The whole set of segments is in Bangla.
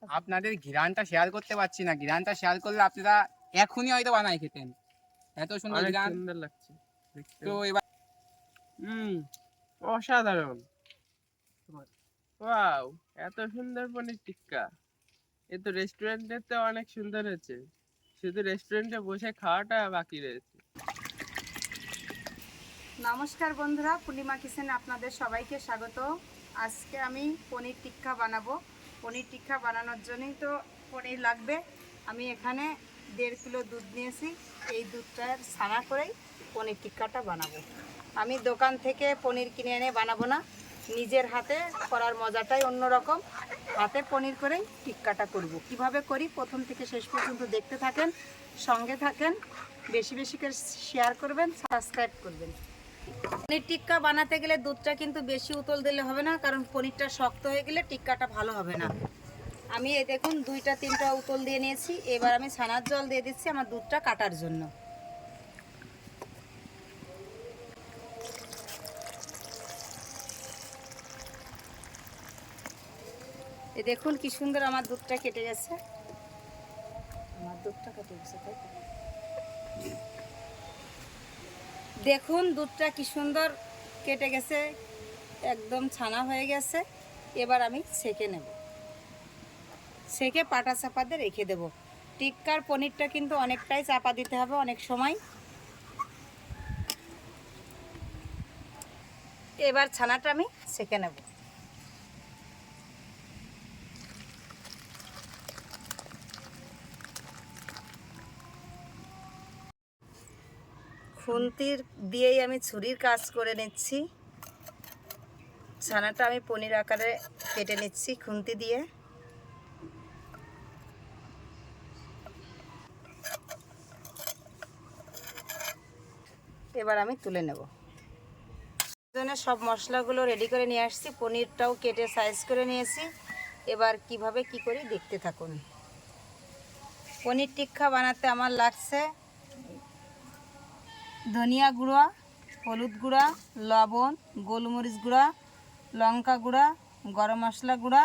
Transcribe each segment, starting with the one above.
আপনাদের ঘিরানটা শেয়ার করতে পারছি না। ঘিরানটা শেয়ার করলে আপনারা এখনই হয়তো বানাই খেতেন। এত সুন্দর ঘিরান, সুন্দর লাগছে তো এবার অসাধারণ। ওয়াও, এত সুন্দর পনির টিক্কা! এ তো রেস্টুরেন্টে তো অনেক সুন্দর হয়েছে, শুধু রেস্টুরেন্টে বসে খাওয়াটা বাকি রয়েছে। নমস্কার বন্ধুরা, পূর্ণিমা কিচেনে আপনাদের সবাইকে স্বাগত। আজকে আমি পনির টিক্কা বানাবো। পনির টিক্কা বানানোর জন্যই তো পনির লাগবে। আমি এখানে 1.5 কিলো দুধ নিয়েছি। এই দুধটার ছানা করেই পনির টিক্কাটা বানাবো। আমি দোকান থেকে পনির কিনে এনে বানাবো না, নিজের হাতে করার মজাটাই অন্যরকম। হাতে পনির করেই টিক্কাটা করব। কিভাবে করি প্রথম থেকে শেষ পর্যন্ত দেখতে থাকেন, সঙ্গে থাকেন, বেশি বেশি করে শেয়ার করবেন, সাবস্ক্রাইব করবেন। পনির টিক্কা বানাতে গেলে দুধটা কিন্তু বেশি উতল দিলে হবে না, কারণ পনিরটা শক্ত হয়ে গেলে টিক্কাটা ভালো হবে না। আমি এই দেখুন 2-3টা উতল দিয়ে নিয়েছি। এবার আমি ছানার জল দিয়ে দিচ্ছি আমার দুধটা কাটার জন্য। এই দেখুন কি সুন্দর আমার দুধটা কেটে গেছে। আমার দুধটা কেটে গেছে, তাই তো? দেখুন দুধটা কি সুন্দর কেটে গেছে, একদম ছানা হয়ে গেছে। এবার আমি ছেঁকে নেব, ছেঁকে পাটা চাপা দিয়ে রেখে দেবো। টিক্কার পনিরটা কিন্তু অনেকটাই চাপা দিতে হবে অনেক সময়। এবার ছানাটা আমি ছেঁকে নেব। খুন্তির দিয়েই আমি ছুরির কাজ করে নিচ্ছি। ছানাটা আমি পনির আকারে কেটে নিচ্ছি খুন্তি দিয়ে। এবার আমি তুলে নেব। জন্য সব মশলাগুলো রেডি করে নিয়ে আসছি, পনিরটাও কেটে সাইজ করে নিয়েছি। এবার কিভাবে কি করি দেখতে থাকুন। পনির টিক্কা বানাতে আমার লাগছে ধনিয়া গুঁড়া, হলুদ গুঁড়া, লবণ, গোলমরিচ গুঁড়া, লঙ্কা গুঁড়া, গরম মশলা গুঁড়া,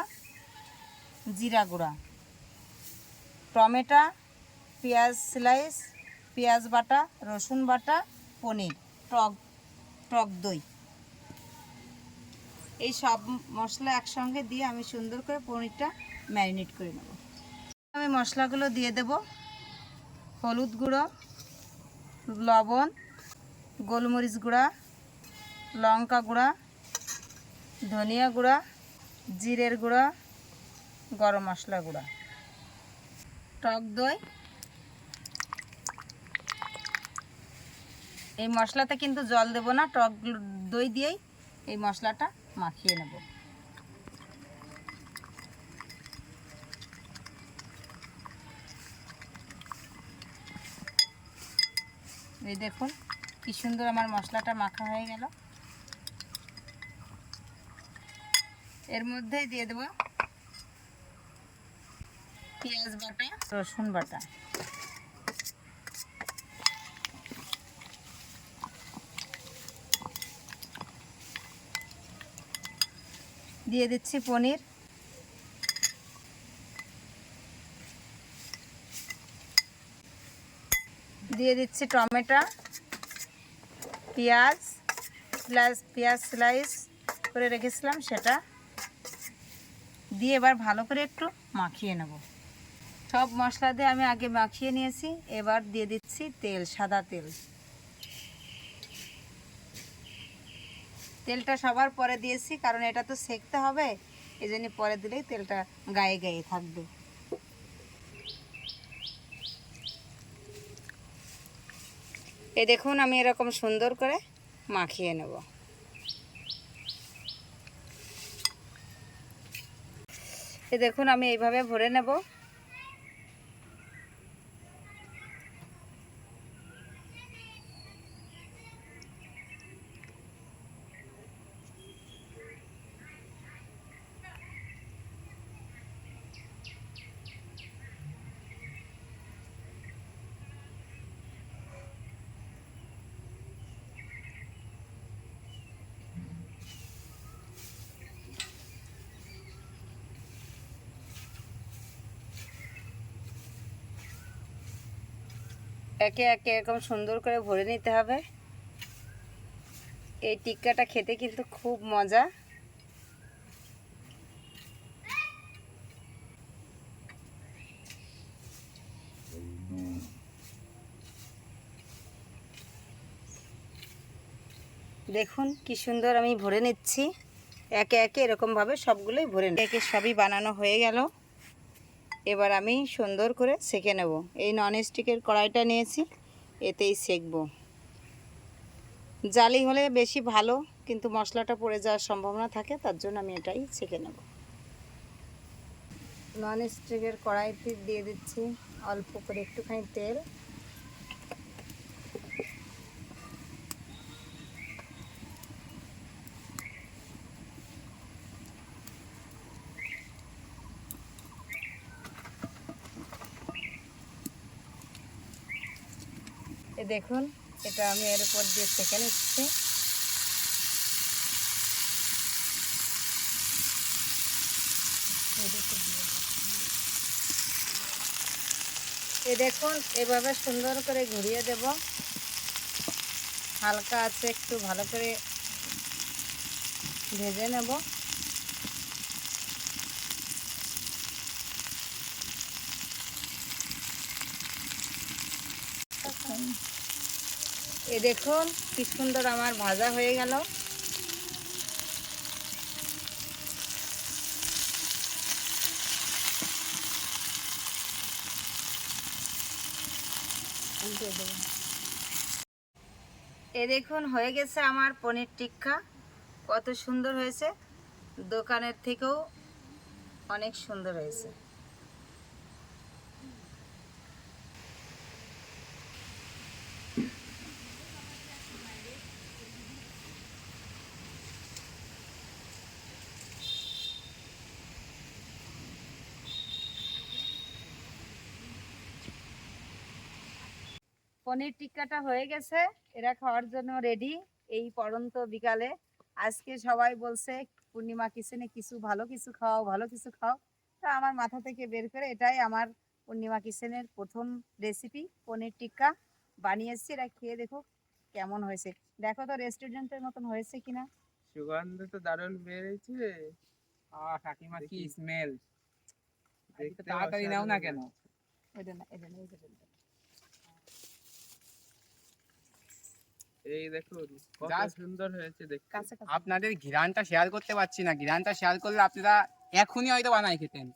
জিরা গুঁড়া, টমেটো, পেঁয়াজ স্লাইস, পেঁয়াজ বাটা, রসুন বাটা, পনির, টক দই। এই সব মশলা একসঙ্গে দিয়ে আমি সুন্দর করে পনিরটা ম্যারিনেট করে নেব। আমি মশলাগুলো দিয়ে দেব। হলুদ গুঁড়ো, লবণ, গোলমরিচ গুঁড়া, লঙ্কা গুঁড়া, ধনিয়া গুঁড়া, জিরের গুঁড়া, গরম মশলা গুঁড়া, টক দই। এই মশলাতে কিন্তু জল দেব না, টক দই দিয়েই এই মশলাটা মাখিয়ে নেব। এই দেখুন কি সুন্দর আমার মশলাটা মাখা হয়ে গেল। এর মধ্যেই দিয়ে দেব পেঁয়াজ বাটা, রসুন বাটা, দিয়ে দিচ্ছি পনির, দিয়ে দিচ্ছি টমেটো, পেঁয়াজ স্লাইস করে রেখেছিলাম সেটা দিয়ে এবার ভালো করে একটু মাখিয়ে নেব। সব মশলা দিয়ে আমি আগে মাখিয়ে নিয়েছি। এবার দিয়ে দিচ্ছি তেল, সাদা তেল। তেলটা সবার পরে দিয়েছি, কারণ এটা তো সেঁকতে হবে, এই জন্য পরে দিলেই তেলটা গায়ে গায়ে থাকবে। এই দেখুন আমি এরকম সুন্দর করে মাখিয়ে নেব। এই দেখুন আমি এইভাবে ভরে নেব। একে একে এরকম সুন্দর করে ভরে নিতে হবে। এই টিক্কাটা খেতে কিন্তু খুব মজা। দেখুন কি সুন্দর আমি ভরে নিচ্ছি। একে একে এরকমভাবে সবগুলোই ভরে একে সবই বানানো হয়ে গেল। এবার আমি সুন্দর করে সেঁকে নেব। এই ননস্টিকের কড়াইটা নিয়েছি, এতেই সেঁকবো। জালি হলে বেশি ভালো, কিন্তু মশলাটা পড়ে যাওয়ার সম্ভাবনা থাকে, তার জন্য আমি এটাই সেঁকে নেব। ননস্টিকের কড়াইতে দিয়ে দিচ্ছি অল্প করে একটুখানি তেল। দেখুন এটা আমি এর উপর দিয়ে সেঁকে নিচ্ছি। দেখুন এভাবে সুন্দর করে ঘুরিয়ে দেব। হালকা আছে একটু ভালো করে ভেজে নেব। দেখুন কি সুন্দর আমার ভাজা হয়ে গেল। দেখুন হয়ে গেছে আমার পনির টিক্কা। কত সুন্দর হয়েছে, দোকানের থেকেও অনেক সুন্দর হয়েছে। পনির টিক্কাটা হয়ে গেছে, এরা খাওয়ার জন্য রেডি। এই পড়ন্ত বিকালে আজকে সবাই বলছে পূর্ণিমা কিচেনে কিছু ভালো কিছু খাও, ভালো কিছু খাও। তা আমার মাথা থেকে বের করে এটাই আমার পূর্ণিমা কিচেনের প্রথম রেসিপি, পনির টিক্কা বানিয়েছি। এরা খেয়ে দেখো কেমন হয়েছে। দেখো তো রেস্টুরেন্টের মতন হয়েছে কিনা। সুগন্ধ তো দারুণ বেরিয়েছে। কাকিমা কি স্মেল! দেখতে তাড়াতাড়ি নাও না কেন? এটা না, এটা না, এটা না। এই দেখুন কত Just সুন্দর হয়েছে দেখতে। কাছে কাছে আপনাদের ঘ্রাণটা শেয়ার করতে পারছি না। ঘ্রাণটা শেয়ার করলে আপনারা এখনই হয়তো বানাই খেতেন।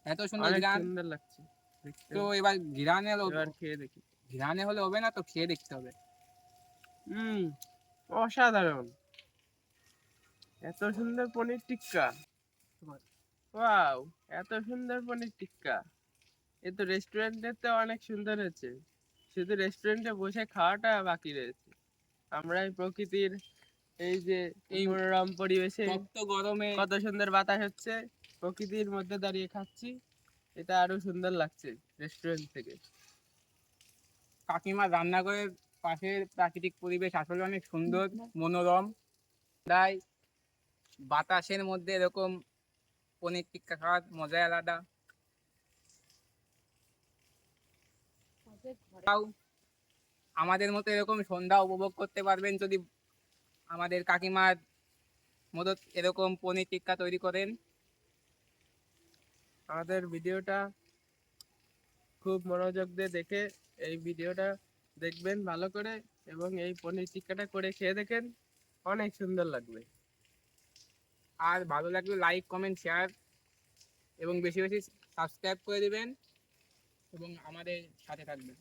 এত সুন্দর অনেক ঘ্রাণ। সুন্দর লাগছে দেখতে। তো এবার এবার খেয়ে দেখি। ঘ্রাণে হলে হবে না, তো খেয়ে দেখতে হবে। অসাধারণ! এত সুন্দর পনির টিক্কা! ওয়াও, এত সুন্দর পনির টিক্কা! এ তো রেস্টুরেন্টের তো অনেক সুন্দর হয়েছে। শুধু রেস্টুরেন্টে বসে খাওয়াটা বাকি রয়েছে। আমরা এই প্রকৃতির এই যে এই মনোরম পরিবেশে তপ্ত গরমে কত সুন্দর বাতাস হচ্ছে, প্রকৃতির মধ্যে দাঁড়িয়ে খাচ্ছি, এটা আরো সুন্দর লাগছে রেস্টুরেন্ট থেকে। কাকিমা রান্না করে পাশের প্রাকৃতিক পরিবেশ আসলে অনেক সুন্দর, মনোরম। তাই বাতাসের মধ্যে এরকম পনির টিক্কা খাওয়ার মজাই আলাদা। তাও আমাদের মতো এরকম সন্ধ্যা উপভোগ করতে পারবেন যদি আমাদের কাকিমার মতো এরকম পনির টিক্কা তৈরি করেন। আমাদের ভিডিওটা খুব মনোযোগ দিয়ে দেখে এই ভিডিওটা দেখবেন ভালো করে, এবং এই পনির টিক্কাটা করে খেয়ে দেখেন, অনেক সুন্দর লাগবে। আর ভালো লাগলে লাইক, কমেন্ট, শেয়ার এবং বেশি বেশি সাবস্ক্রাইব করে দিবেন এবং আমাদের সাথে থাকবেন।